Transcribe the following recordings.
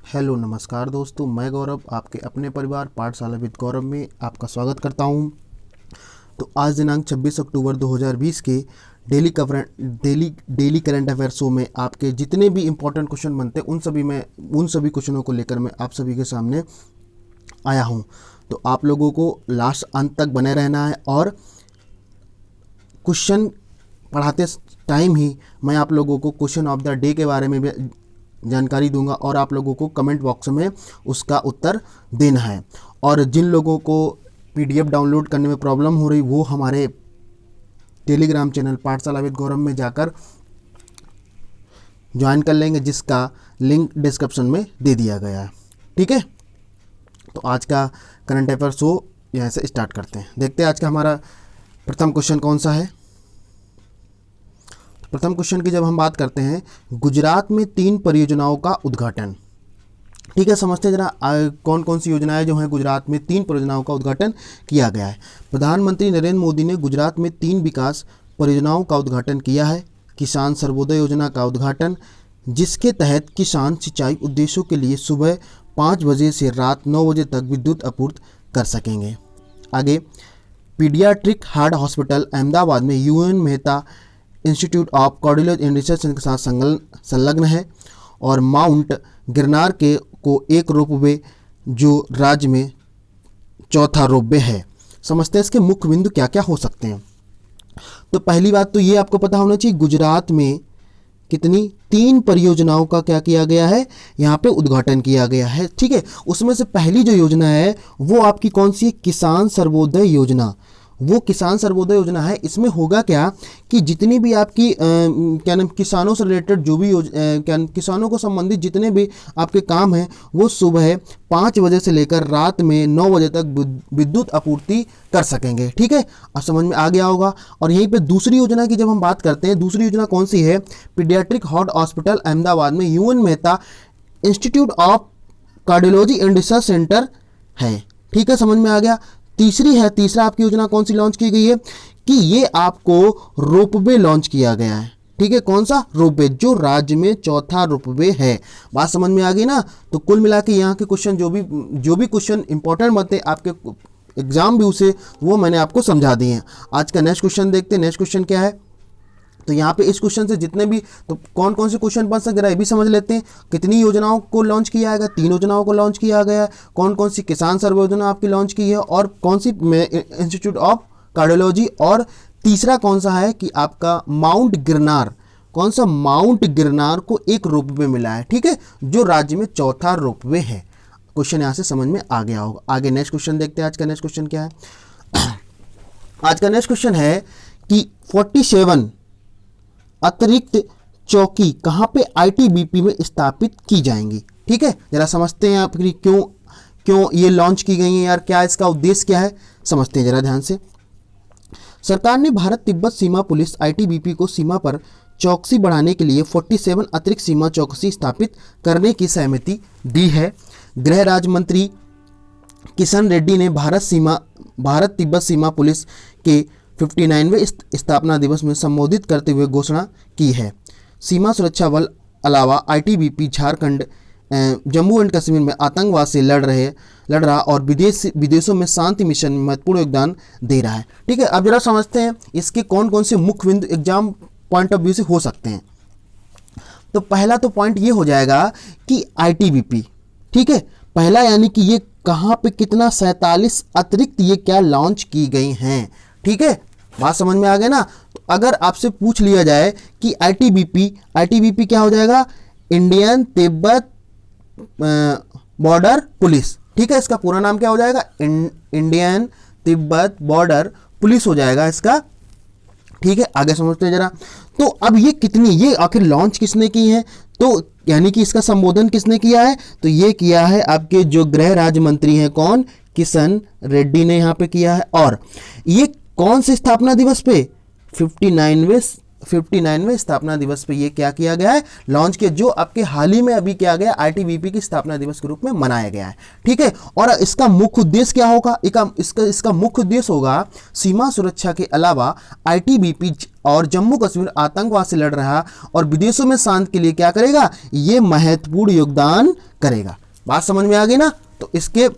Hello नमस्कार दोस्तों, मैं गौरव आपके अपने परिवार पाठशाला विद गौरव में आपका स्वागत करता हूं। तो आज दिनांक 26 अक्टूबर 2020 के डेली करंट अफेयर शो में आपके जितने भी इम्पोर्टेंट क्वेश्चन बनते हैं उन सभी क्वेश्चनों को लेकर मैं आप सभी के सामने आया हूं। तो आप लोगों को लास्ट अंत तक बने रहना है और क्वेश्चन पढ़ाते टाइम ही मैं आप लोगों को क्वेश्चन ऑफ द डे के बारे में भी जानकारी दूंगा और आप लोगों को कमेंट बॉक्स में उसका उत्तर देना है। और जिन लोगों को पीडीएफ डाउनलोड करने में प्रॉब्लम हो रही वो हमारे टेलीग्राम चैनल पाठशाला विद गौरव में जाकर ज्वाइन कर लेंगे, जिसका लिंक डिस्क्रिप्शन में दे दिया गया है। ठीक है, तो आज का करंट अफेयर शो यहाँ से स्टार्ट करते हैं। देखते हैं आज का हमारा प्रथम क्वेश्चन कौन सा है। प्रथम क्वेश्चन की जब हम बात करते हैं, गुजरात में 3 परियोजनाओं का उद्घाटन। ठीक है, समझते हैं जरा कौन कौन सी योजनाएं जो हैं गुजरात में 3 परियोजनाओं का उद्घाटन किया गया है। प्रधानमंत्री नरेंद्र मोदी ने गुजरात में 3 विकास परियोजनाओं का उद्घाटन किया है। किसान सर्वोदय योजना का उद्घाटन, जिसके तहत किसान सिंचाई उद्देश्यों के लिए सुबह 5 बजे से रात 9 बजे तक विद्युत आपूर्ति कर सकेंगे। आगे, पीडियाट्रिक हार्ट हॉस्पिटल अहमदाबाद में UN Mehta institute of cardiology and research के साथ संलग्न है। और माउंट गिरनार को एक रोपवे जो राज्य में चौथा रोपवे है। समझते हैं इसके मुख्य बिंदु क्या क्या हो सकते हैं। तो पहली बात तो ये आपको पता होना चाहिए, गुजरात में कितनी 3 परियोजनाओं का क्या किया गया है, यहाँ पे उद्घाटन किया गया है। ठीक है, उसमें से पहली जो योजना है वो आपकी कौन सी है, किसान सर्वोदय योजना। वो किसान सर्वोदय योजना है। इसमें होगा क्या कि जितनी भी आपकी क्या नाम किसानों से रिलेटेड जो भी किसानों को संबंधित जितने भी आपके काम हैं वो सुबह 5 बजे से लेकर रात में 9 बजे तक विद्युत आपूर्ति कर सकेंगे। ठीक है, अब समझ में आ गया होगा। और यहीं पे दूसरी योजना की जब हम बात करते हैं, दूसरी योजना कौन सी है, पीडियाट्रिक हार्ट हॉस्पिटल अहमदाबाद में UN Mehta institute of cardiology and research centre है। ठीक है, समझ में आ गया। तीसरा आपकी योजना कौन सी लॉन्च की गई है कि ये आपको रोपवे लॉन्च किया गया है। ठीक है, कौन सा रोपवे, जो राज्य में चौथा रोपवे है। बात समझ में आ गई ना। तो कुल मिला के यहाँ के क्वेश्चन जो भी क्वेश्चन इंपॉर्टेंट बनते आपके एग्जाम भी उसे वो मैंने आपको समझा दिए हैं। आज का नेक्स्ट क्वेश्चन देखते हैं। नेक्स्ट क्वेश्चन क्या है, तो यहाँ पे इस क्वेश्चन से जितने भी तो कौन कौन से क्वेश्चन बन सकते हैं ये भी समझ लेते हैं। कितनी योजनाओं को लॉन्च किया गया, 3 योजनाओं को लॉन्च किया गया है। कौन कौन सी किसान सर्वे योजना आपकी लॉन्च की है और कौन सी इंस्टीट्यूट ऑफ कार्डियोलॉजी। और तीसरा कौन सा है कि आपका माउंट गिरनार, कौन सा माउंट गिरनार को एक रोपवे मिला है। ठीक है, जो राज्य में चौथा रोपवे है। क्वेश्चन यहाँ से समझ में आ गया होगा। आगे नेक्स्ट क्वेश्चन देखते हैं। आज का नेक्स्ट क्वेश्चन क्या है। आज का नेक्स्ट क्वेश्चन है कि 47 अतिरिक्त चौकी कहां पे आईटीबीपी में स्थापित की जाएंगी। ठीक है, जरा समझते हैं आप क्यों ये लॉन्च की गई है यार, क्या इसका उद्देश्य क्या है, समझते हैं जरा ध्यान से। सरकार ने भारत तिब्बत सीमा पुलिस आईटीबीपी को सीमा पर चौकसी बढ़ाने के लिए 47 अतिरिक्त सीमा चौकसी स्थापित करने की सहमति दी है। गृह राज्य मंत्री किशन रेड्डी ने भारत तिब्बत सीमा पुलिस के 59वें स्थापना दिवस में संबोधित करते हुए घोषणा की है। सीमा सुरक्षा बल अलावा आईटीबीपी झारखंड जम्मू एंड कश्मीर में आतंकवाद से लड़ रहा और विदेशों में शांति मिशन में महत्वपूर्ण योगदान दे रहा है। ठीक है, अब जरा समझते हैं इसके कौन कौन से मुख्य बिंदु एग्जाम पॉइंट ऑफ व्यू से हो सकते हैं। तो पहला तो पॉइंट ये हो जाएगा कि आईटीबीपी, ठीक है, पहला यानी कि ये कहाँ पे कितना 47 अतिरिक्त ये क्या लॉन्च की गई हैं। ठीक है, बात समझ में आ गई ना। तो अगर आपसे पूछ लिया जाए कि आईटीबीपी क्या हो जाएगा, इंडियन तिब्बत बॉर्डर पुलिस। ठीक है, इसका पूरा नाम क्या हो जाएगा, इंडियन तिब्बत बॉर्डर पुलिस हो जाएगा इसका। ठीक है, आगे समझते हैं जरा। तो अब ये आखिर लॉन्च किसने की है, तो यानी कि इसका संबोधन किसने किया है, तो ये किया है आपके जो गृह राज्य मंत्री हैं, कौन, किशन रेड्डी ने यहाँ पे किया है। और ये कौन से स्थापना दिवस पे, 59वें 59वें स्थापना दिवस पे ये क्या किया गया है, लॉन्च किया, जो आपके हाल ही में अभी किया गया आईटीबीपी की स्थापना दिवस के रूप में मनाया गया है। ठीक है, और इसका मुख्य उद्देश्य क्या होगा, इसका मुख्य उद्देश्य होगा सीमा सुरक्षा के अलावा आईटीबीपी और जम्मू कश्मीर आतंकवाद से लड़ रहा और विदेशों में शांति के लिए क्या करेगा, ये महत्वपूर्ण योगदान करेगा। बात समझ में आ गई ना। तो इसके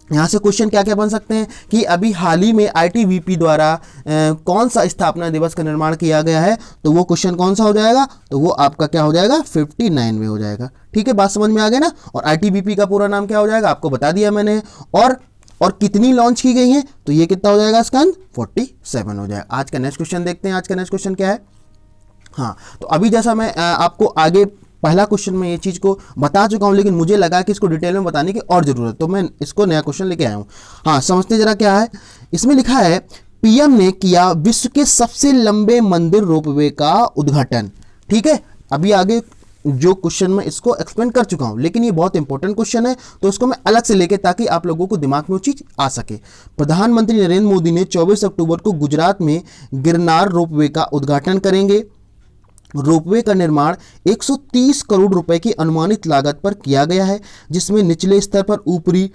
यहाँ से क्वेश्चन क्या क्या बन सकते हैं कि अभी हाल ही में आईटीबीपी द्वारा कौन सा स्थापना दिवस का निर्माण किया गया है, तो वो क्वेश्चन कौन सा हो जाएगा, तो वो आपका क्या हो जाएगा, 59 में हो जाएगा। ठीक है, बात समझ में आ गई ना। और आईटीबीपी का पूरा नाम क्या हो जाएगा, आपको बता दिया मैंने। और कितनी लॉन्च की गई है, तो ये कितना हो जाएगा इसका, 47 हो जाएगा। आज का नेक्स्ट क्वेश्चन देखते हैं। आज का नेक्स्ट क्वेश्चन क्या है। हाँ, तो अभी जैसा मैं आपको आगे पहला क्वेश्चन में ये चीज़ को बता चुका हूँ, लेकिन मुझे लगा कि इसको डिटेल में बताने की और ज़रूरत, तो मैं इसको नया क्वेश्चन लेके आया हूँ। हाँ, समझते जरा क्या है। इसमें लिखा है पीएम ने किया विश्व के सबसे लंबे मंदिर रोपवे का उद्घाटन। ठीक है, अभी आगे जो क्वेश्चन मैं इसको एक्सप्लेन कर चुका हूँ, लेकिन ये बहुत इंपॉर्टेंट क्वेश्चन है, तो इसको मैं अलग से लेके ताकि आप लोगों को दिमाग में वो चीज़ आ सके। प्रधानमंत्री नरेंद्र मोदी ने 24 अक्टूबर को गुजरात में गिरनार रोपवे का उद्घाटन करेंगे। रोपवे का निर्माण 130 करोड़ रुपए की अनुमानित लागत पर किया गया है, जिसमें निचले स्तर पर ऊपरी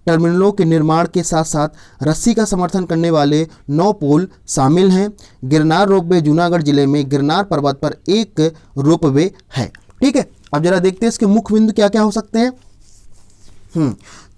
टर्मिनलों के निर्माण के साथ साथ रस्सी का समर्थन करने वाले 9 पोल शामिल हैं। गिरनार रोपवे जूनागढ़ जिले में गिरनार पर्वत पर एक रोपवे है। ठीक है, अब जरा देखते हैं इसके मुख्य बिंदु क्या क्या हो सकते हैं।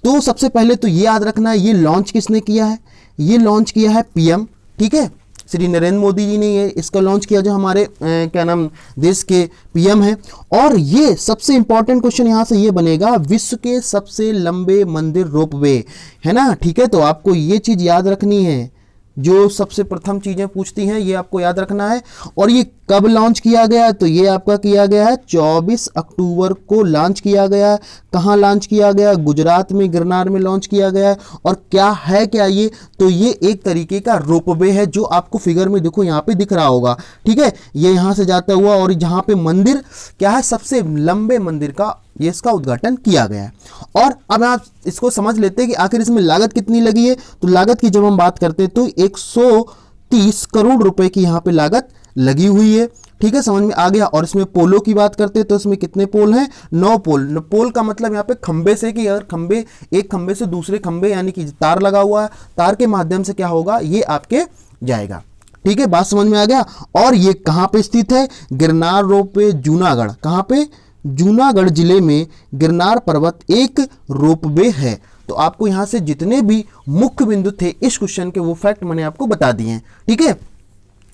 तो सबसे पहले तो ये याद रखना है, ये लॉन्च किसने किया है, ये लॉन्च किया है पीएम। ठीक है, श्री नरेंद्र मोदी जी ने ये इसका लॉन्च किया, जो हमारे क्या नाम देश के पीएम हैं। और ये सबसे इंपॉर्टेंट क्वेश्चन यहाँ से ये बनेगा, विश्व के सबसे लंबे मंदिर रोपवे, है ना। ठीक है, तो आपको ये चीज़ याद रखनी है, जो सबसे प्रथम चीज़ें पूछती हैं ये आपको याद रखना है। और ये कब लॉन्च किया गया, तो ये आपका किया गया है 24 अक्टूबर को लॉन्च किया गया है। कहाँ लॉन्च किया गया, गुजरात में गिरनार में लॉन्च किया गया है। और क्या है क्या ये, तो ये एक तरीके का रोपवे है, जो आपको फिगर में देखो यहाँ पे दिख रहा होगा। ठीक है, ये यहाँ से जाता हुआ और जहाँ पे मंदिर क्या है, सबसे लंबे मंदिर का ये इसका उद्घाटन किया गया है। और अब आप इसको समझ लेते हैं कि आखिर इसमें लागत कितनी लगी है। तो लागत की जब हम बात करते हैं तो 130 करोड़ रुपए की यहाँ पे लागत लगी हुई है। ठीक है, समझ में आ गया। और इसमें पोलों की बात करते हैं तो इसमें कितने पोल हैं, 9 पोल। पोल का मतलब यहाँ पे खंबे से, कि अगर खंबे एक खंबे से दूसरे खंबे यानी कि तार लगा हुआ है, तार के माध्यम से क्या होगा, ये आपके जाएगा। ठीक है, बात समझ में आ गया। और ये कहाँ पे स्थित है, गिरनार रोपवे जूनागढ़, कहाँ पे, जूनागढ़ जिले में गिरनार पर्वत एक रोपवे है। तो आपको यहां से जितने भी मुख्य बिंदु थे इस क्वेश्चन के, वो फैक्ट मैंने आपको बता दिए हैं। ठीक है,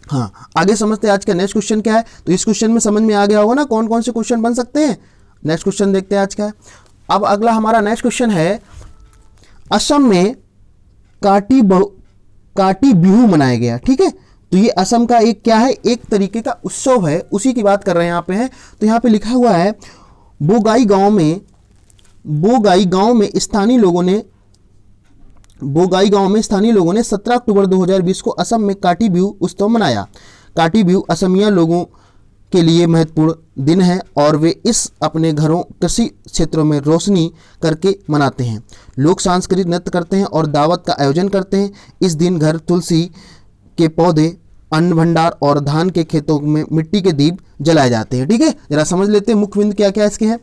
हाँ, आगे समझते हैं आज का नेक्स्ट क्वेश्चन क्या है। तो इस क्वेश्चन में समझ में आ गया होगा ना कौन कौन से क्वेश्चन बन सकते हैं। नेक्स्ट क्वेश्चन देखते हैं आज का है। अब अगला हमारा नेक्स्ट क्वेश्चन है, असम में काटी बिहू मनाया गया। ठीक है, तो ये असम का एक क्या है, एक तरीके का उत्सव है, उसी की बात कर रहे हैं यहाँ पे है। तो यहाँ पे लिखा हुआ है, बोगाई गांव में स्थानीय लोगों ने 17 अक्टूबर 2020 को असम में काटी बिहू उत्सव मनाया। काटी बिहू असमिया लोगों के लिए महत्वपूर्ण दिन है और वे इस अपने घरों कृषि क्षेत्रों में रोशनी करके मनाते हैं। लोग सांस्कृतिक नृत्य करते हैं और दावत का आयोजन करते हैं। इस दिन घर, तुलसी के पौधे, अन्न भंडार और धान के खेतों में मिट्टी के दीप जलाए जाते हैं। ठीक है, जरा समझ लेते हैं मुख्य बिंदु क्या क्या इसके हैं।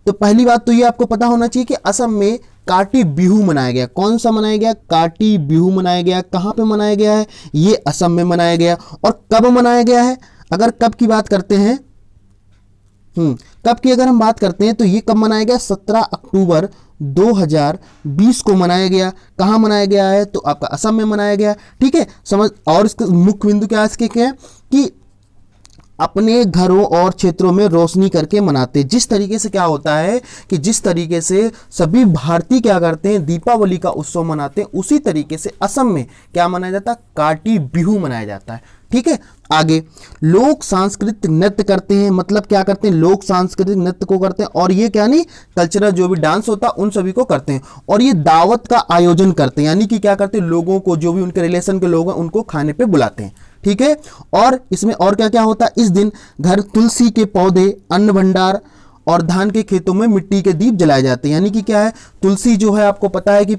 तो पहली बात तो ये आपको पता होना चाहिए कि असम में काटी बिहू मनाया गया। कौन सा मनाया गया, काटी बिहू मनाया गया। कहाँ पे मनाया गया है, ये असम में मनाया गया। और कब मनाया गया है, अगर कब की बात करते हैं, कब की अगर हम बात करते हैं तो ये कब मनाया गया, 17 अक्टूबर 2020 को मनाया गया। कहाँ मनाया गया है, तो आपका असम में मनाया गया। ठीक है, समझ। और इसके मुख्य बिंदु क्या इसके क्या है कि अपने घरों और क्षेत्रों में रोशनी करके मनाते। जिस तरीके से क्या होता है कि जिस तरीके से सभी भारतीय क्या करते हैं, दीपावली का उत्सव मनाते हैं, उसी तरीके से असम में क्या मनाया जाता है, काटी बिहू मनाया जाता है। ठीक है, आगे लोग सांस्कृतिक नृत्य करते हैं। मतलब क्या करते हैं, लोग सांस्कृतिक नृत्य को करते हैं और ये क्या नहीं, कल्चरल जो भी डांस होता है उन सभी को करते हैं। और ये दावत का आयोजन करते हैं, यानी कि क्या करते हैं, लोगों को, जो भी उनके रिलेशन के लोग हैं उनको खाने पे बुलाते हैं। ठीक है, और इसमें और क्या क्या होता है, इस दिन घर, तुलसी के पौधे, अन्न भंडार और धान के खेतों में मिट्टी के दीप जलाए जाते हैं। यानी कि क्या है, तुलसी जो है आपको पता है कि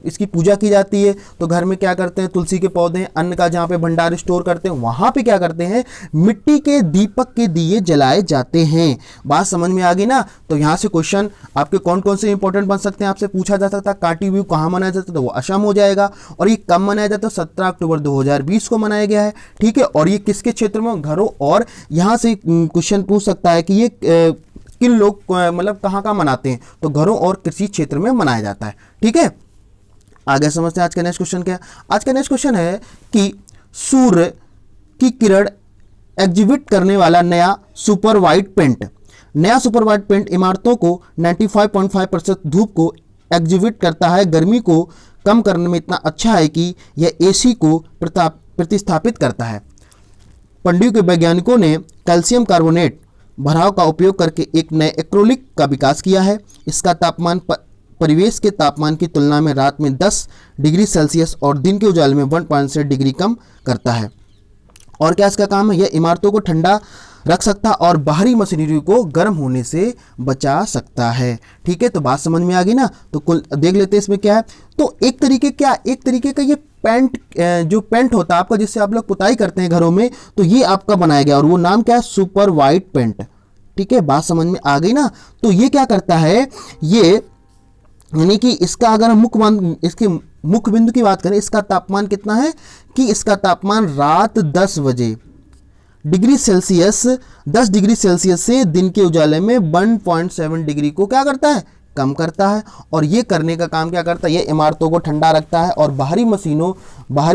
इसकी पूजा की जाती है, तो घर में क्या करते हैं, तुलसी के पौधे, अन्न का जहाँ पे भंडार स्टोर करते हैं वहाँ पे क्या करते हैं, मिट्टी के दीपक के दिए जलाए जाते हैं। बात समझ में आ गई ना। तो यहाँ से क्वेश्चन आपके कौन कौन से इंपॉर्टेंट बन सकते हैं, आपसे पूछा जा सकता है काटी बिहू कहाँ मनाया जाता है, तो वो असम हो जाएगा। और ये कब मनाया जाता है, 17 अक्टूबर 2020 को मनाया गया है, ठीक है। और ये किसके क्षेत्र में, घरों, और यहाँ से क्वेश्चन पूछ सकता है कि ये किन लोग मतलब कहाँ कहाँ मनाते हैं, तो घरों और कृषि क्षेत्र में मनाया जाता है, ठीक है। आगे समझते हैं आज का नेक्स्ट क्वेश्चन क्या है। आज का नेक्स्ट क्वेश्चन है कि सूर्य की किरण एग्जिबिट करने वाला नया सुपर वाइट पेंट। नया सुपर वाइट पेंट इमारतों को 95.5% धूप को एग्जिबिट करता है। गर्मी को कम करने में इतना अच्छा है कि यह एसी को प्रतिस्थापित करता है। पणडुब्बी के वैज्ञानिकों ने कैल्शियम कार्बोनेट भराव का उपयोग करके एक नए एक्रोलिक का विकास किया है। इसका तापमान परिवेश के तापमान की तुलना में रात में 10 डिग्री सेल्सियस और दिन के उजाले में 1.6 डिग्री कम करता है। और क्या इसका काम है, यह इमारतों को ठंडा रख सकता और बाहरी मशीनरी को गर्म होने से बचा सकता है, ठीक है। तो बात समझ में आ गई ना। तो कुल देख लेते हैं इसमें क्या है। तो एक तरीके का ये पेंट, जो पेंट होता है आपका, जिससे आप लोग पुताई करते हैं घरों में, तो ये आपका बनाया गया और वो नाम क्या है, सुपर वाइट पेंट, ठीक है। बात समझ में आ गई ना। तो ये क्या करता है, ये यानी कि इसका अगर इसके मुख्य बिंदु की बात करें, इसका तापमान कितना है कि इसका तापमान रात 10 बजे 10 डिग्री सेल्सियस से दिन के उजाले में 1.7 डिग्री को क्या करता है, कम करता है। और ये करने का काम क्या करता है, ये इमारतों को ठंडा रखता है और बाहरी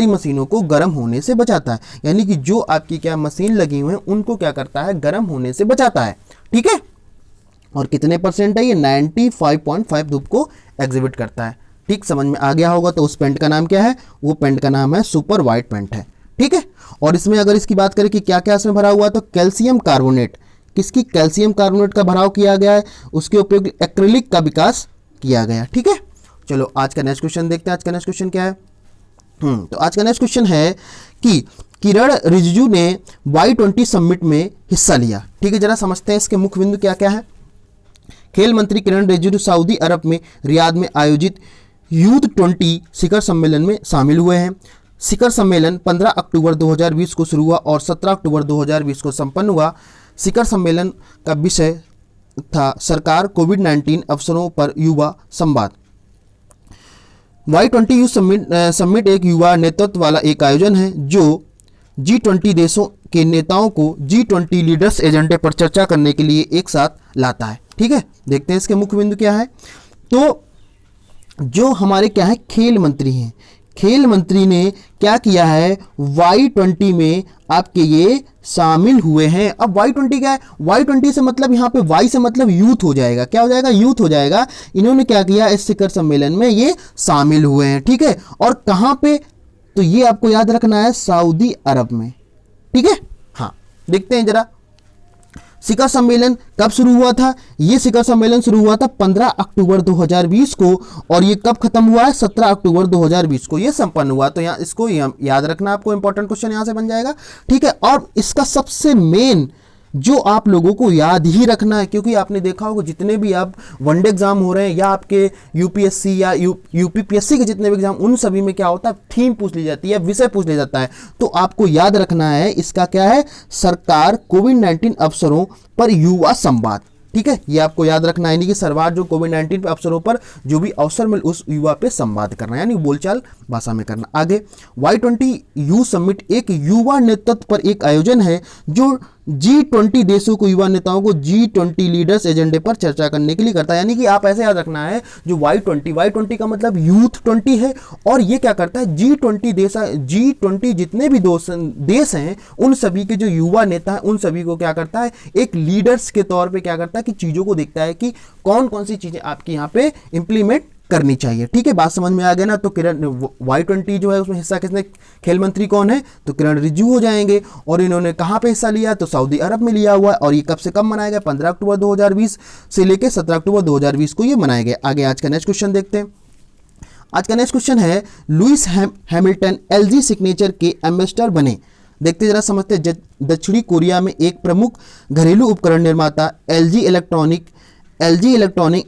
मशीनों को गर्म होने से बचाता है। यानी कि जो आपकी क्या मशीन लगी हुई है उनको क्या करता है, गर्म होने से बचाता है, ठीक है। और कितने परसेंट है ये, 95.5 धूप को एग्जिबिट करता है, ठीक। समझ में आ गया होगा। तो उस पेंट का नाम क्या है, वो पेंट का नाम है सुपर वाइट पेंट है, ठीक है। और इसमें अगर इसकी बात करें कि क्या क्या इसमें भरा हुआ है, तो कैल्शियम कार्बोनेट, किसकी, कैल्शियम कार्बोनेट का भराव किया गया है, उसके उपयोग एक्रिलिक का विकास किया गया, ठीक है। चलो आज का नेक्स्ट क्वेश्चन देखते हैं। आज का नेक्स्ट क्वेश्चन क्या है। तो आज का नेक्स्ट क्वेश्चन है कि किरण रिजिजू ने Y20 समिट में हिस्सा लिया, ठीक है। जरा समझते हैं इसके मुख्य बिंदु क्या क्या है। खेल मंत्री किरण रिजिजू सऊदी अरब में रियाद में आयोजित यूथ 20 शिखर सम्मेलन में शामिल हुए हैं। शिखर सम्मेलन 15 अक्टूबर 2020 को शुरू हुआ और 17 अक्टूबर 2020 को संपन्न हुआ। शिखर सम्मेलन का विषय था सरकार कोविड-19 अवसरों पर युवा संवाद। Y20 यूथ समिट एक युवा नेतृत्व वाला एक आयोजन है जो G20 देशों के नेताओं को G20 लीडर्स एजेंडे पर चर्चा करने के लिए एक साथ लाता है, ठीक है। देखते हैं इसके मुख्य बिंदु क्या है। तो जो हमारे क्या है, खेल मंत्री हैं, खेल मंत्री ने क्या किया है, Y20 में आपके ये शामिल हुए हैं। अब Y20 क्या है, Y20 से मतलब यहाँ पे Y से मतलब यूथ हो जाएगा, क्या हो जाएगा, यूथ हो जाएगा। इन्होंने क्या किया, इस शिखर सम्मेलन में ये शामिल हुए हैं, ठीक है। और कहाँ पे, तो ये आपको याद रखना है, सऊदी अरब में, ठीक है। हाँ, देखते हैं जरा शिखर सम्मेलन कब शुरू हुआ था। ये शिखर सम्मेलन शुरू हुआ था 15 अक्टूबर 2020 को और ये कब खत्म हुआ है, 17 अक्टूबर 2020 को ये संपन्न हुआ। तो यहाँ इसको याद रखना, आपको इंपॉर्टेंट क्वेश्चन यहाँ से बन जाएगा, ठीक है। और इसका सबसे मेन जो आप लोगों को याद ही रखना है, क्योंकि आपने देखा होगा जितने भी आप वनडे एग्जाम हो रहे हैं या आपके यूपीएससी या यूपीपीएससी के जितने भी एग्जाम, उन सभी में क्या होता है, थीम पूछ ली जाती है, विषय पूछ लिया जाता है। तो आपको याद रखना है इसका क्या है, सरकार कोविड-19 अवसरों पर युवा संवाद, ठीक है। ये आपको याद रखना है, यानी कि सरकार जो कोविड-19 पे अवसरों पर जो भी अवसर मिले उस युवा पे संवाद करना, यानी बोलचाल भाषा में करना। आगे Y20 यूथ समिट एक युवा नेतृत्व पर एक आयोजन है जो G20 देशों को, युवा नेताओं को G20 लीडर्स एजेंडे पर चर्चा करने के लिए करता है। यानी कि आप ऐसे याद रखना है, जो Y20 का मतलब यूथ 20 है और ये क्या करता है, G20 जितने भी देश हैं उन सभी के जो युवा नेता हैं उन सभी को क्या करता है, एक लीडर्स के तौर पे क्या करता है कि चीज़ों को देखता है कि कौन कौन सी चीज़ें आपकी यहाँ पे इंप्लीमेंट करनी चाहिए, ठीक है। बात समझ में आ गया ना। तो किरण Y20 जो है उसमें हिस्सा किसने, खेल मंत्री कौन है, तो किरण रिजिजू हो जाएंगे। और इन्होंने कहाँ पे हिस्सा लिया, तो सऊदी अरब में लिया हुआ है। और ये कब से कब मनाया गया, 15 अक्टूबर 2020 से लेकर 17 अक्टूबर 2020 को ये मनाया गया। आगे आज का नेक्स्ट क्वेश्चन देखते हैं। आज का नेक्स्ट क्वेश्चन है, लुइस हैमिल्टन LG सिग्नेचर के एम्बेसडर बने। देखते जरा समझते। दक्षिणी कोरिया में एक प्रमुख घरेलू उपकरण निर्माता एलजी इलेक्ट्रॉनिक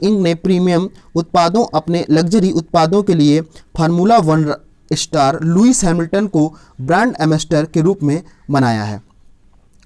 इंक ने प्रीमियम उत्पादों अपने लग्जरी उत्पादों के लिए formula one star Lewis Hamilton को ब्रांड एम्बेसडर के रूप में बनाया है।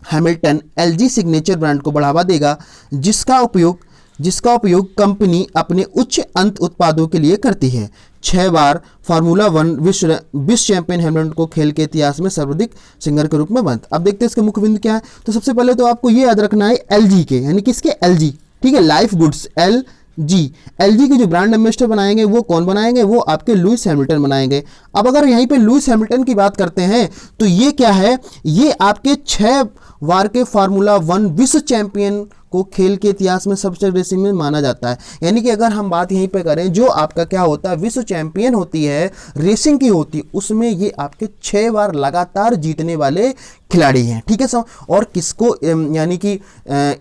हैमिल्टन एलजी सिग्नेचर ब्रांड को बढ़ावा देगा, जिसका उपयोग कंपनी अपने उच्च अंत उत्पादों के लिए करती है। 6 बार फार्मूला वन विश्व चैंपियन हैमिल्टन को खेल के इतिहास में सर्वाधिक सिंगर के रूप में बंद। अब देखते हैं इसके मुख्य बिंदु क्या है। तो सबसे पहले तो आपको ये याद रखना है एलजी के, यानी किसके, एलजी, ठीक है, लाइफ गुड्स एलजी के जो ब्रांड एम्बेसडर बनाएंगे वो कौन बनाएंगे, वो आपके लुइस हैमिल्टन बनाएंगे। अब अगर यहीं पे लुइस हैमिल्टन की बात करते हैं तो ये क्या है, ये आपके 6 बार के फार्मूला वन विश्व चैंपियन को खेल के इतिहास में सबसे रेसिंग में माना जाता है। यानी कि अगर हम बात यहीं पे करें, जो आपका क्या होता है, विश्व चैंपियन होती है, रेसिंग की होती है, उसमें ये आपके 6 बार लगातार जीतने वाले खिलाड़ी हैं, ठीक है सब। और किसको यानी कि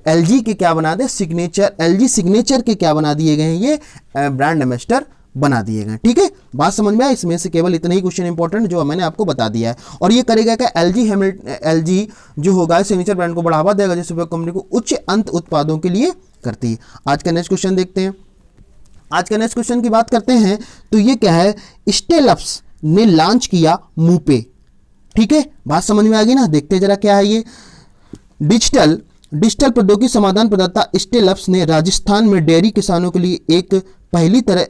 एलजी के क्या बना दे, एलजी सिग्नेचर के क्या बना दिए गए हैं, ये ब्रांड एम्बेसडर बना दिए गए, ठीक है। बात समझ में आया। इसमें से केवल इतना ही क्वेश्चन इंपॉर्टेंट जो मैंने आपको बता दिया है। और ये करेगा क्या, एलजी जो होगा सिग्नेचर ब्रांड को बढ़ावा देगा, जिससे कंपनी को उच्च अंत उत्पादों के लिए करती है। आज का नेक्स्ट क्वेश्चन देखते हैं। आज का नेक्स्ट क्वेश्चन की बात करते हैं तो ये क्या है, स्टेलप्स ने लॉन्च किया मूपे, ठीक है। बात समझ में आ गई ना। देखते हैं जरा क्या है ये। डिजिटल प्रौद्योगिकी समाधान प्रदाता स्टेलप्स ने राजस्थान में डेयरी किसानों के लिए एक पहली तरह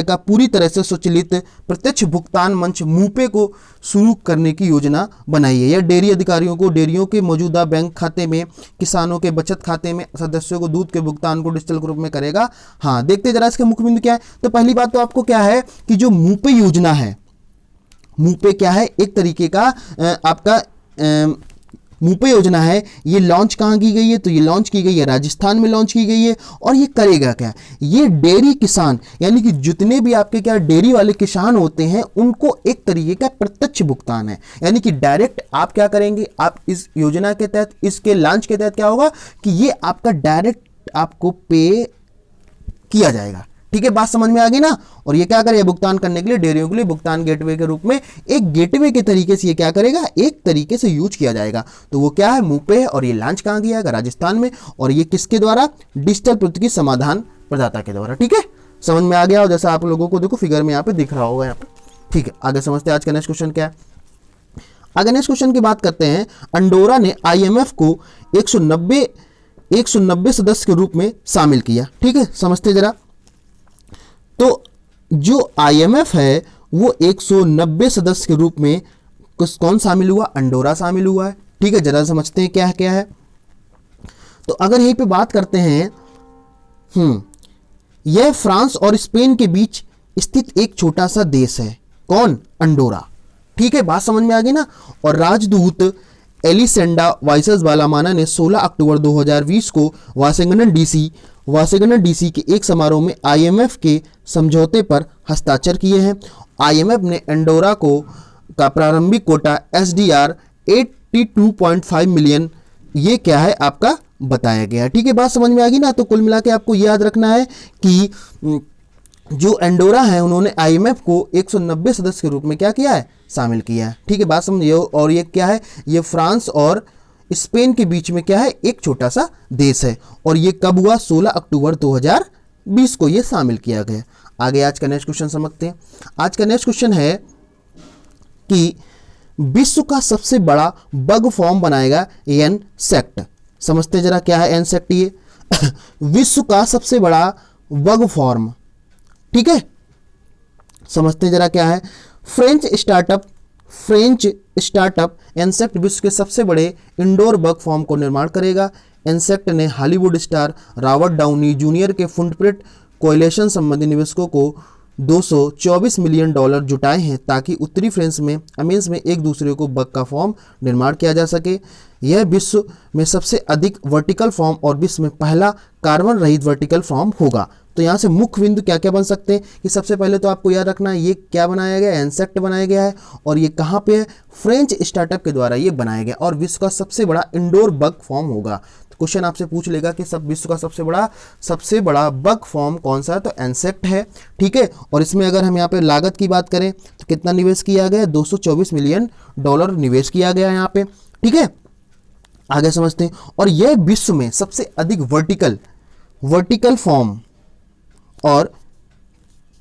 का पूरी तरह से स्वचालित प्रत्यक्ष भुगतान मंच मूपे को शुरू करने की योजना बनाई है। यह डेयरी अधिकारियों को डेयरियों के मौजूदा बैंक खाते में, किसानों के बचत खाते में सदस्यों को दूध के भुगतान को डिजिटल रूप में करेगा। हाँ, देखते जरा इसके मुख्य बिंदु क्या है। तो पहली बात तो आपको क्या है कि जो मूपे योजना है, मूपे क्या है, एक तरीके का आपका मूपे योजना है। ये लॉन्च कहाँ की गई है, तो ये लॉन्च की गई है राजस्थान में लॉन्च की गई है। और ये करेगा क्या, ये डेयरी किसान यानी कि जितने भी आपके क्या डेयरी वाले किसान होते हैं उनको एक तरीके का प्रत्यक्ष भुगतान है। यानी कि डायरेक्ट आप क्या करेंगे, आप इस योजना के तहत, इसके लॉन्च के तहत क्या होगा कि ये आपका डायरेक्ट आपको पे किया जाएगा, ठीक है। बात समझ में आ गई ना। और ये क्या करेगा, भुगतान करने के लिए डेयरियों के लिए भुगतान गेटवे के रूप में, एक गेटवे के तरीके से ये क्या करेगा, एक तरीके से यूज किया जाएगा। तो वो क्या है, मूपे है। और ये लॉन्च कहाँ किया जाएगा, राजस्थान में। और ये किसके द्वारा, डिजिटल प्रौद्योगिकी समाधान प्रदाता के द्वारा, ठीक है। समझ में आ गया। और जैसा आप लोगों को देखो फिगर में यहाँ पे दिख रहा होगा यहाँ पे, ठीक है। आगे समझते हैं आज का नेक्स्ट क्वेश्चन क्या है। आगे नेक्स्ट क्वेश्चन की बात करते हैं। अंडोरा ने IMF को 190 सदस्य के रूप में शामिल किया, ठीक है। समझते जरा। तो जो IMF है वो 190 सदस्य के रूप में कौन शामिल हुआ, अंडोरा शामिल हुआ है, ठीक है। जरा समझते हैं क्या क्या है। तो अगर यहीं पे बात करते हैं, यह फ्रांस और स्पेन के बीच स्थित एक छोटा सा देश है। कौन, अंडोरा, ठीक है। बात समझ में आ गई ना। और राजदूत एलिसेंडा वाइसेस बालामाना ने 16 अक्टूबर 2020 को वाशिंगटन डीसी के एक समारोह में IMF के समझौते पर हस्ताक्षर किए हैं। IMF ने अंडोरा का प्रारंभिक कोटा SDR 82.5 मिलियन, ये क्या है आपका बताया गया, ठीक है। बात समझ में आ गई ना। तो कुल मिला के आपको याद रखना है कि जो अंडोरा है उन्होंने IMF को 190 सदस्य के रूप में क्या किया है, शामिल किया है, ठीक है। बात समझिए। और ये क्या है, ये फ्रांस और स्पेन के बीच में क्या है, एक छोटा सा देश है। और ये कब हुआ, 16 अक्टूबर 2020 को ये शामिल किया गया। आगे आज का नेक्स्ट क्वेश्चन समझते हैं। आज का नेक्स्ट क्वेश्चन है कि विश्व का सबसे बड़ा बग फॉर्म बनाएगा इनसेक्ट। समझते जरा क्या है इनसेक्ट, ये विश्व का सबसे बड़ा बग फॉर्म, ठीक है। समझते जरा क्या है। फ्रेंच स्टार्टअप इनसेक्ट विश्व के सबसे बड़े इंडोर बग फॉर्म को निर्माण करेगा। इनसेक्ट ने Hollywood star Robert Downey junior के फुटप्रिंट कोएलेशन संबंधी निवेशकों को $224 मिलियन जुटाए हैं ताकि उत्तरी फ्रांस में अमीन्स में एक दूसरे को बग का फॉर्म निर्माण किया जा सके। यह विश्व में सबसे अधिक वर्टिकल फॉर्म और विश्व में पहला कार्बन रहित वर्टिकल फॉर्म होगा। तो यहाँ से मुख्य बिंदु क्या क्या बन सकते हैं कि सबसे पहले तो आपको याद रखना है ये क्या बनाया गया है, इंसेक्ट बनाया गया है। और ये कहाँ पे है, फ्रेंच स्टार्टअप के द्वारा ये बनाया गया और विश्व का सबसे बड़ा इंडोर बग फॉर्म होगा। तो क्वेश्चन आपसे पूछ लेगा कि सब विश्व का सबसे बड़ा बग फॉर्म कौन सा है, तो इंसेक्ट है। ठीक है, और इसमें अगर हम यहाँ पे लागत की बात करें तो कितना निवेश किया गया, $224 मिलियन निवेश किया गया यहाँ पे। ठीक है, आगे समझते हैं। और यह विश्व में सबसे अधिक वर्टिकल फॉर्म, और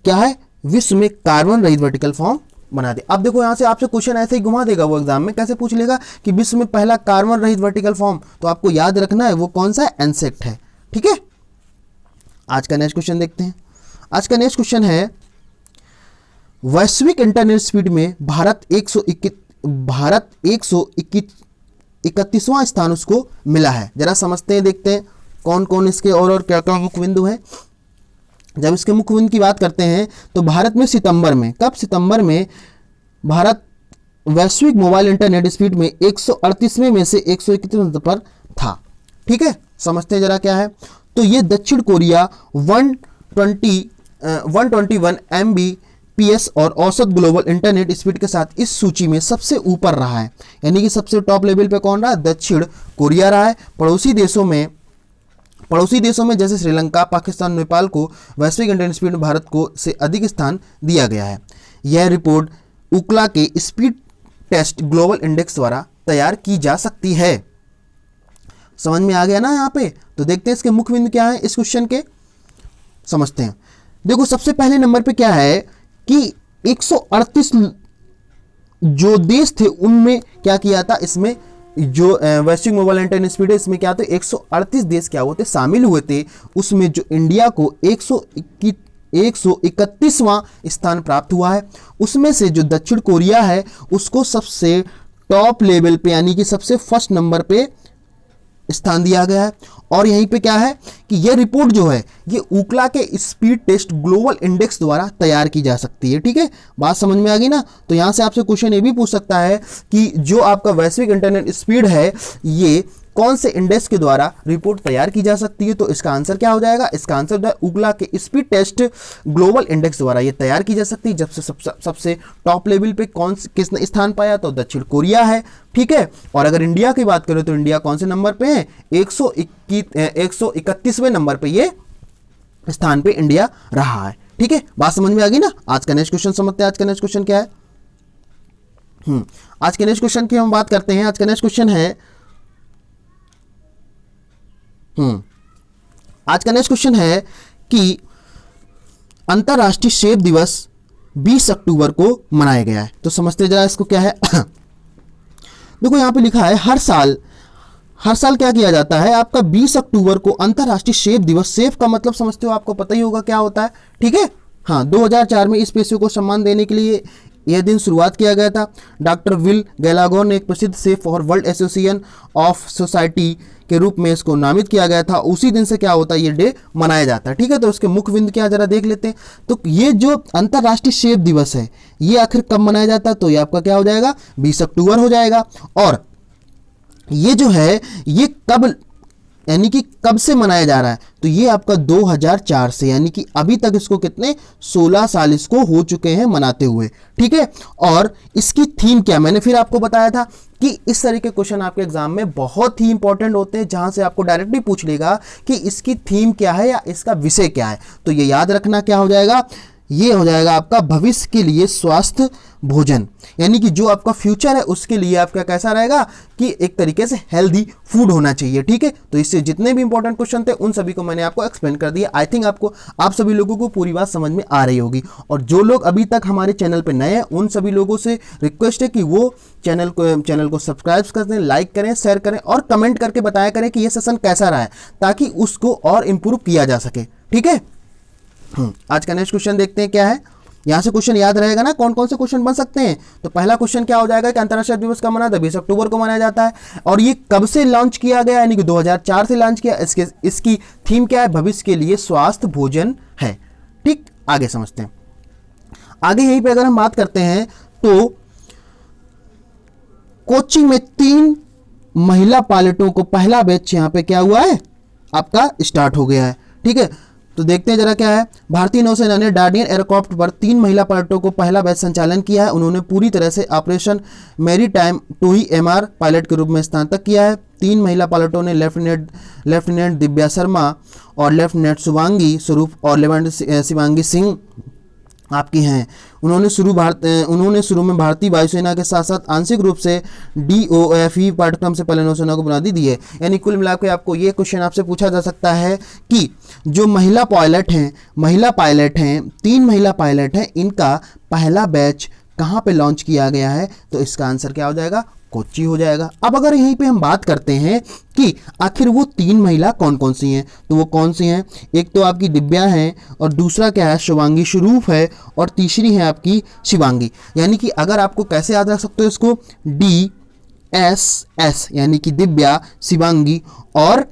क्या है, विश्व में कार्बन रहित वर्टिकल फॉर्म बना दे। अब देखो यहां से आपसे क्वेश्चन ऐसे ही घुमा देगा वो एग्जाम में, कैसे पूछ लेगा कि विश्व में पहला कार्बन रहित वर्टिकल फॉर्म, तो आपको याद रखना है वो कौन सा है, इंसेक्ट है। ठीक है, आज का नेक्स्ट क्वेश्चन देखते हैं। आज का नेक्स्ट क्वेश्चन है, वैश्विक इंटरनेट स्पीड में भारत 131वां स्थान उसको मिला है। जरा समझते हैं, देखते हैं कौन कौन इसके और क्या क्या मुख्य बिंदु है। जब इसके मुख्य बिंदु की बात करते हैं तो भारत में सितंबर में भारत वैश्विक मोबाइल इंटरनेट स्पीड में 138वें में से 131वें पर था। ठीक है, समझते हैं जरा क्या है। तो ये दक्षिण कोरिया 121 Mbps और औसत ग्लोबल इंटरनेट स्पीड के साथ इस सूची में सबसे ऊपर रहा है, यानी कि सबसे टॉप लेवल पे कौन रहा है, दक्षिण कोरिया रहा है। पड़ोसी देशों में जैसे श्रीलंका, पाकिस्तान, नेपाल को वैश्विक इंटरनेट स्पीड में भारत को से अधिक स्थान दिया गया है। यह रिपोर्ट उकला के स्पीड टेस्ट ग्लोबल इंडेक्स द्वारा तैयार की जा सकती है। समझ में आ गया ना यहाँ पे। तो देखते हैं इसके मुख्य बिंदु क्या है इस क्वेश्चन के, समझते हैं। देखो सबसे पहले नंबर पे क्या है कि 138 जो देश थे उनमें क्या किया था, इसमें जो वैश्विक मोबाइल इंटरनेट स्पीड है इसमें क्या थे, 138 देश क्या हुए थे, शामिल हुए थे। उसमें जो इंडिया को 131वां स्थान प्राप्त हुआ है। उसमें से जो दक्षिण कोरिया है उसको सबसे टॉप लेवल पे, यानी कि सबसे फर्स्ट नंबर पे स्थान दिया गया है। और यहीं पे क्या है कि यह रिपोर्ट जो है ये उकला के स्पीड टेस्ट ग्लोबल इंडेक्स द्वारा तैयार की जा सकती है। ठीक है, बात समझ में आ गई ना। तो यहां से आपसे क्वेश्चन ये भी पूछ सकता है कि जो आपका वैश्विक इंटरनेट स्पीड है ये कौन से इंडेक्स के द्वारा रिपोर्ट तैयार की जा सकती है, तो इसका आंसर क्या हो जाएगा, इसका आंसर जो है उगला के स्पीड टेस्ट ग्लोबल इंडेक्स द्वारा ये तैयार की जा सकती है। जब से सबसे टॉप लेवल पे किसने स्थान पाया, तो दक्षिण कोरिया है। ठीक है, और अगर इंडिया की बात करें तो इंडिया कौन से नंबर पे है, 131वें नंबर पे ये स्थान पे इंडिया रहा है। ठीक है, बात समझ में आ गई ना। आज का नेक्स्ट क्वेश्चन समझते हैं। आज का नेक्स्ट क्वेश्चन क्या है, आज के नेक्स्ट क्वेश्चन की हम बात करते हैं। आज का नेक्स्ट क्वेश्चन है आज का नेक्स्ट क्वेश्चन है कि अंतरराष्ट्रीय सेब दिवस 20 अक्टूबर को मनाया गया है। तो समझते जरा इसको क्या है। देखो यहां पे लिखा है हर साल क्या किया जाता है, आपका 20 अक्टूबर को अंतरराष्ट्रीय सेब दिवस। सेब का मतलब समझते हो, आपको पता ही होगा क्या होता है। ठीक है, हाँ, 2004 में इस पेशे को सम्मान देने के लिए यह दिन शुरुआत किया गया था। डॉक्टर विल गैलागोर ने एक प्रसिद्ध सेफ और वर्ल्ड एसोसिएशन ऑफ सोसाइटी के रूप में इसको नामित किया गया था। उसी दिन से क्या होता है, ये डे मनाया जाता है। ठीक है, तो उसके मुख्य बिंदु क्या जरा देख लेते हैं। तो ये जो अंतरराष्ट्रीय सेब दिवस है ये आखिर कब मनाया जाता है, तो ये आपका क्या हो जाएगा, 20 अक्टूबर हो जाएगा। और ये जो है ये कब, यानी कि कब से मनाया जा रहा है, तो ये आपका 2004 से, यानी कि अभी तक इसको कितने 16 साल इसको हो चुके हैं मनाते हुए। ठीक है, और इसकी थीम क्या, मैंने फिर आपको बताया था कि इस तरह के क्वेश्चन आपके एग्जाम में बहुत ही इंपॉर्टेंट होते हैं, जहां से आपको डायरेक्टली पूछ लेगा कि इसकी थीम क्या है या इसका विषय क्या है। तो ये याद रखना क्या हो जाएगा, ये हो जाएगा आपका भविष्य के लिए स्वास्थ्य भोजन, यानी कि जो आपका फ्यूचर है उसके लिए आपका कैसा रहेगा कि एक तरीके से हेल्दी फूड होना चाहिए। ठीक है, तो इससे जितने भी इंपॉर्टेंट क्वेश्चन थे उन सभी को मैंने आपको एक्सप्लेन कर दिया। आई थिंक आप सभी लोगों को पूरी बात समझ में आ रही होगी। और जो लोग अभी तक हमारे चैनल पर नए हैं उन सभी लोगों से रिक्वेस्ट है कि वो चैनल को सब्सक्राइब कर दें, लाइक करें, शेयर करें और कमेंट करके बताया करें कि ये सेशन कैसा रहा है, ताकि उसको और इम्प्रूव किया जा सके। ठीक है, आज का नेक्स्ट क्वेश्चन देखते हैं क्या है। यहां से क्वेश्चन याद रहेगा ना, कौन कौन से क्वेश्चन बन सकते हैं। तो पहला क्वेश्चन क्या हो जाएगा कि अंतरराष्ट्रीय दिवस कब मनाया था, 20 अक्टूबर को मनाया जाता है। और ये कब से लॉन्च किया गया, यानी कि 2004 से लॉन्च किया। इसकी थीम क्या है, भविष्य के लिए स्वास्थ्य भोजन है। ठीक, आगे समझते हैं। आगे यहीं पे अगर हम बात करते हैं तो कोच्चि में 3 महिला पायलटों को पहला बैच यहां पे क्या हुआ है, आपका स्टार्ट हो गया है। ठीक है, तो देखते हैं जरा क्या है। भारतीय नौसेना ने डार्डियन एयरक्राफ्ट पर 3 महिला पायलटों को पहला बैच संचालन किया है। उन्होंने पूरी तरह से ऑपरेशन मैरीटाइम टोही एमआर पायलट के रूप में स्नातक किया है। 3 महिला पायलटों ने लेफ्टिनेंट दिव्या शर्मा और लेफ्टिनेंट शुभांगी स्वरूप और लेफ्टिनेंट शिवांगी सिंह आपकी हैं। उन्होंने शुरू में भारतीय वायुसेना के साथ साथ आंशिक रूप से DOFE पाठ्यक्रम से पहले नौसेना को बुनियादी दी है। यानी कुल मिलाकर आपको ये क्वेश्चन आपसे पूछा जा सकता है कि जो महिला पायलट हैं 3 महिला पायलट हैं, इनका पहला बैच कहाँ पे लॉन्च किया गया है, तो इसका आंसर क्या हो जाएगा, कोच्चि हो जाएगा। अब अगर यहीं पे हम बात करते हैं कि आखिर वो 3 महिला कौन कौन सी हैं, तो वो कौन सी हैं, एक तो आपकी दिव्या है और दूसरा क्या है, शुभांगी स्वरूप है और तीसरी है आपकी शिवांगी। यानी कि अगर आपको कैसे याद रख सकते हो इसको, DSS यानी कि दिव्या, शिवांगी और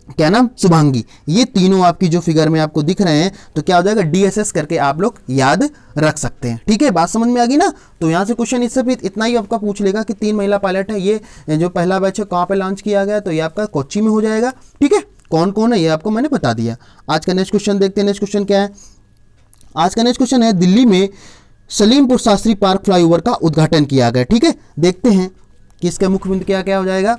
क्या नाम, शुभांगी, ये तीनों आपकी जो फिगर में आपको दिख रहे हैं, तो क्या हो जाएगा, DSS करके आप लोग याद रख सकते हैं। ठीक है, बात समझ में आ गई ना। तो यहाँ से क्वेश्चन इससे भी इतना ही आपका पूछ लेगा कि 3 महिला पायलट है, ये जो पहला बैच है कहाँ पे लॉन्च किया गया, तो ये आपका कोच्चि में हो जाएगा। ठीक है, कौन कौन है ये आपको मैंने बता दिया। आज का नेक्स्ट क्वेश्चन देखते हैं। नेक्स्ट क्वेश्चन क्या है, आज का नेक्स्ट क्वेश्चन है, दिल्ली में सलीमपुर शास्त्री पार्क फ्लाईओवर का उद्घाटन किया गया। ठीक है, देखते हैं कि इसका मुख्य बिंदु क्या क्या हो जाएगा।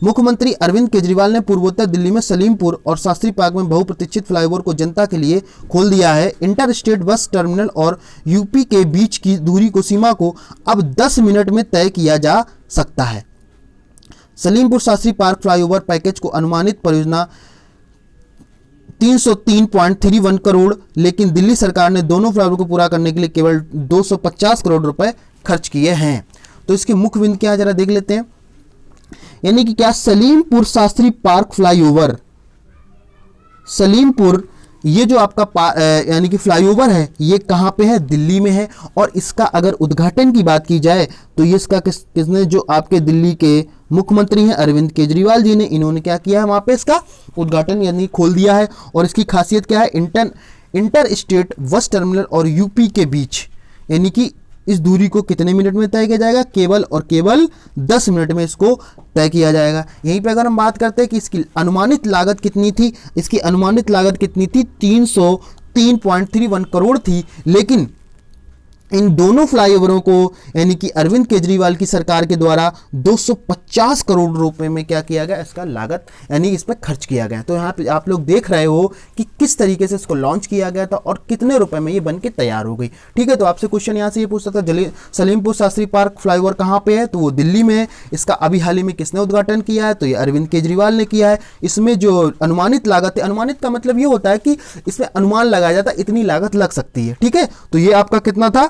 मुख्यमंत्री अरविंद केजरीवाल ने पूर्वोत्तर दिल्ली में सलीमपुर और शास्त्री पार्क में बहुप्रतीक्षित फ्लाईओवर को जनता के लिए खोल दिया है। इंटर स्टेट बस टर्मिनल और यूपी के बीच की दूरी को सीमा को अब 10 मिनट में तय किया जा सकता है। Salimpur Shastri park flyover package को अनुमानित परियोजना 303.31 करोड़, लेकिन दिल्ली सरकार ने दोनों फ्लाईओवर को पूरा करने के लिए केवल 250 करोड़ रुपए खर्च किए हैं। तो इसके मुख्य बिंदु क्या है जरा देख लेते हैं। यानी कि क्या, सलीमपुर शास्त्री पार्क फ्लाईओवर, सलीमपुर ये जो आपका यानी कि फ्लाईओवर है, ये कहाँ पे है, दिल्ली में है। और इसका अगर उद्घाटन की बात की जाए तो ये इसका किसने, जो आपके दिल्ली के मुख्यमंत्री हैं अरविंद केजरीवाल जी ने, इन्होंने क्या किया है, वहाँ पे इसका उद्घाटन यानी खोल दिया है। और इसकी खासियत क्या है, इंटर स्टेट बस टर्मिनल और यूपी के बीच, यानी कि इस दूरी को कितने मिनट में तय किया जाएगा, केवल और केवल 10 मिनट में इसको तय किया जाएगा। यहीं पे अगर हम बात करते हैं कि इसकी अनुमानित लागत कितनी थी, इसकी अनुमानित लागत कितनी थी, 303.31 करोड़ थी। लेकिन इन दोनों फ्लाईओवरों को यानी कि अरविंद केजरीवाल की सरकार के द्वारा 250 करोड़ रुपए में क्या किया गया, इसका लागत यानी इस पर खर्च किया गया। तो यहाँ पे आप लोग देख रहे हो कि किस तरीके से इसको लॉन्च किया गया था और कितने रुपए में ये बन के तैयार हो गई। ठीक है, तो आपसे क्वेश्चन यहाँ से ये पूछ सकता है, सलीमपुर शास्त्री पार्क फ्लाईओवर कहाँ पे है, तो वो दिल्ली में है। इसका अभी हाल ही में किसने उद्घाटन किया है, तो ये अरविंद केजरीवाल ने किया है। इसमें जो अनुमानित लागत है, अनुमानित का मतलब ये होता है कि इसमें अनुमान लगाया जाता है इतनी लागत लग सकती है। ठीक है, तो ये आपका कितना था,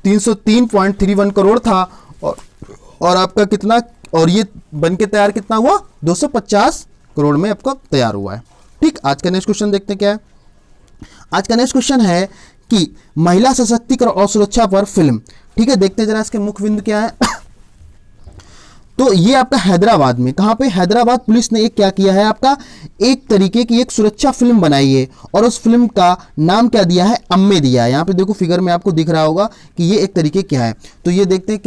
303.31 करोड़ था। और आपका कितना, और ये बनके तैयार कितना हुआ, 250 करोड़ में आपका तैयार हुआ है। ठीक, आज का नेक्स्ट क्वेश्चन देखते हैं क्या है। आज का नेक्स्ट क्वेश्चन है कि महिला सशक्तिकरण और सुरक्षा पर फिल्म। ठीक है, देखते हैं जरा इसके मुख्य बिंदु क्या है। तो ये आपका हैदराबाद में, कहाँ पे, हैदराबाद पुलिस ने एक क्या किया है, आपका एक तरीके की एक सुरक्षा फिल्म बनाई है और उस फिल्म का नाम क्या दिया है, अम्मे दिया है। यहाँ पे देखो फिगर में आपको दिख रहा होगा कि ये एक तरीके क्या है। तो ये देखते हैं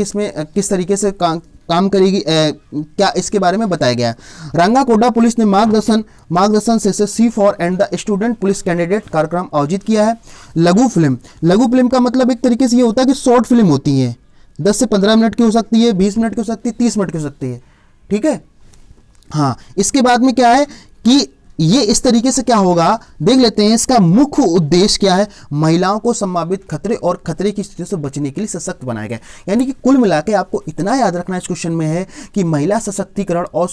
किस तरीके से काम करेगी, क्या इसके बारे में बताया गया है। रंगाकोटा पुलिस ने मार्गदर्शन से C for and the student police candidate कार्यक्रम आयोजित किया है। लघु फिल्म का मतलब एक तरीके से ये होता है कि शॉर्ट फिल्म होती है, 10 से 15 मिनट की हो सकती है, 20 मिनट की हो सकती है, 30 मिनट की हो सकती है। ठीक है, हाँ, इसके बाद में क्या है कि ये इस तरीके से क्या होगा, देख लेते हैं। इसका मुख्य उद्देश्य क्या है, महिलाओं को संभावित खतरे और खतरे की स्थितियों से बचने के लिए सशक्त बनाया गया। यानी कि कुल मिला के आपको इतना याद रखना इस क्वेश्चन में है कि महिला सशक्तिकरण और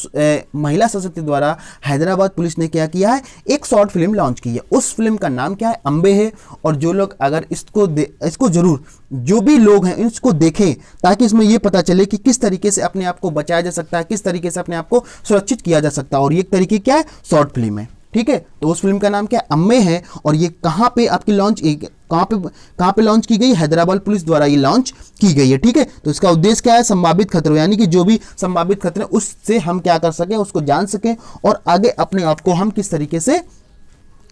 महिला सशक्ति द्वारा हैदराबाद पुलिस ने क्या किया है, एक शॉर्ट फिल्म लॉन्च की है। उस फिल्म का नाम क्या है, अम्बे है। और जो लोग अगर इसको जरूर, जो भी लोग हैं इसको देखें, ताकि इसमें यह पता चले कि किस तरीके से अपने आप को बचाया जा सकता है, किस तरीके से अपने आप को सुरक्षित किया जा सकता है। और ये एक तरीके क्या है, शॉर्ट फिल्म है। ठीक है, तो उस फिल्म का नाम क्या है, अम्मे है। और ये कहाँ पे आपकी लॉन्च, कहाँ पे लॉन्च की गई, हैदराबाद पुलिस द्वारा ये लॉन्च की गई है। ठीक है, तो इसका उद्देश्य क्या है, संभावित खतरे, यानी कि जो भी संभावित खतरे उससे हम क्या कर सकें, उसको जान सकें और आगे अपने आप को हम किस तरीके से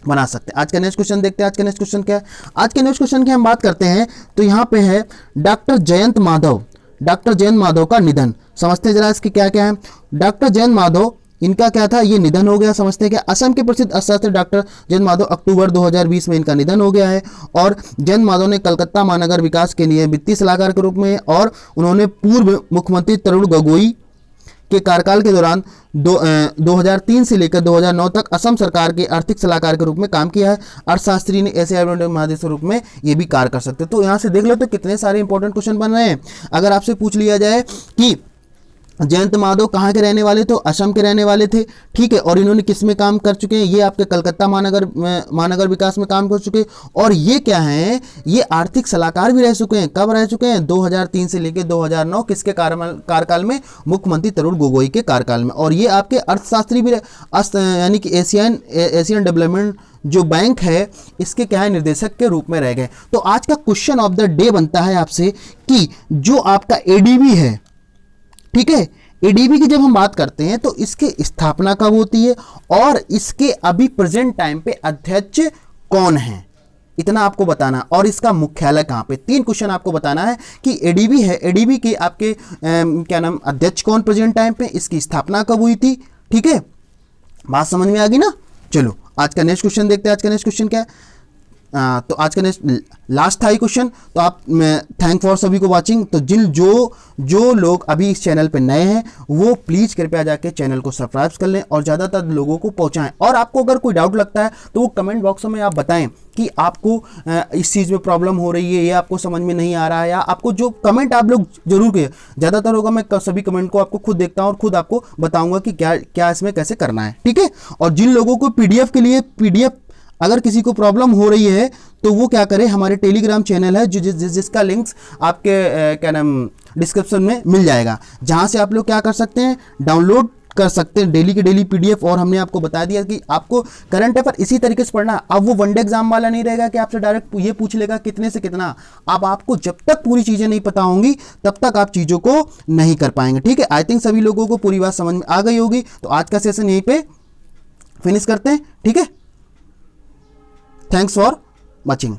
बना सकते हैं। आज का नेक्स्ट क्वेश्चन देखते हैं। आज का नेक्स्ट क्वेश्चन क्या है, आज के नेक्स्ट क्वेश्चन की हम बात करते हैं। तो यहाँ पे है डॉक्टर जयंत माधव का निधन। समझते हैं जरा इसके क्या क्या है। डॉक्टर जयंत माधव इनका क्या था, ये निधन हो गया, समझते हैं क्या। असम के प्रसिद्ध अर्थशास्त्री डॉक्टर जयंत माधव, अक्टूबर 2020 में इनका निधन हो गया है। और जयंत माधव ने कलकत्ता महानगर विकास के लिए वित्तीय सलाहकार के रूप में, और उन्होंने पूर्व मुख्यमंत्री तरुण गोगोई के कार्यकाल के दौरान 2003 से लेकर 2009 तक असम सरकार के आर्थिक सलाहकार के रूप में काम किया है। अर्थशास्त्री ने एशिया महादेश के रूप में ये भी कार्य कर सकते हैं। तो यहाँ से देख लो तो कितने सारे इंपॉर्टेंट क्वेश्चन बन रहे हैं। अगर आपसे पूछ लिया जाए कि जयंत माधव कहाँ के रहने वाले, तो असम के रहने वाले थे, ठीक है। और इन्होंने किस में काम कर चुके हैं, ये आपके कलकत्ता महानगर विकास में काम कर चुके हैं। और ये क्या हैं, ये आर्थिक सलाहकार भी रह चुके हैं। कब रह चुके हैं, 2003 से लेकर 2009, किसके कार्यकाल में, मुख्यमंत्री तरुण गोगोई के कार्यकाल में। और ये आपके अर्थशास्त्री भी यानी कि एशियन डेवलपमेंट जो बैंक है, इसके क्या है, निर्देशक के रूप में रह गए। तो आज का क्वेश्चन ऑफ द डे बनता है आपसे कि जो आपका एडीबी है, ठीक है, एडीबी की जब हम बात करते हैं तो इसकी स्थापना कब होती है और इसके अभी प्रेजेंट टाइम पे अध्यक्ष कौन है, इतना आपको बताना। और इसका मुख्यालय कहाँ पे, 3 क्वेश्चन आपको बताना है कि एडीबी है, एडीबी के आपके क्या नाम, अध्यक्ष कौन प्रेजेंट टाइम पे, इसकी स्थापना कब हुई थी, ठीक है। बात समझ में आ गई ना। चलो आज का नेक्स्ट क्वेश्चन देखते हैं। आज का नेक्स्ट क्वेश्चन क्या है, तो आज का नेक्स्ट लास्ट था ही क्वेश्चन। तो आप थैंक फॉर सभी को वाचिंग। तो जो लोग अभी इस चैनल पे नए हैं वो प्लीज़ कृपया जाके चैनल को सब्सक्राइब कर लें और ज़्यादातर लोगों को पहुंचाएं। और आपको अगर कोई डाउट लगता है तो वो कमेंट बॉक्स में आप बताएं कि आपको इस चीज़ में प्रॉब्लम हो रही है, ये आपको समझ में नहीं आ रहा है, या आपको जो कमेंट आप लोग जरूर किए, ज़्यादातर होगा मैं सभी कमेंट को आपको खुद देखता हूँ और खुद आपको बताऊँगा कि क्या इसमें कैसे करना है, ठीक है। और जिन लोगों को PDF के लिए PDF अगर किसी को प्रॉब्लम हो रही है तो वो क्या करे, हमारे टेलीग्राम चैनल है जिसका लिंक्स आपके क्या नाम डिस्क्रिप्शन में मिल जाएगा, जहां से आप लोग क्या कर सकते हैं, डाउनलोड कर सकते हैं डेली के डेली PDF। और हमने आपको बता दिया कि आपको करंट अफेयर इसी तरीके से पढ़ना। अब वो वनडे एग्जाम वाला नहीं रहेगा कि आपसे डायरेक्ट ये पूछ लेगा कितने से कितना। अब आपको जब तक पूरी चीज़ें नहीं पता होंगी तब तक आप चीज़ों को नहीं कर पाएंगे, ठीक है। आई थिंक सभी लोगों को पूरी बात समझ में आ गई होगी। तो आज का सेशन यहीं पे फिनिश करते हैं, ठीक है। Thanks for watching.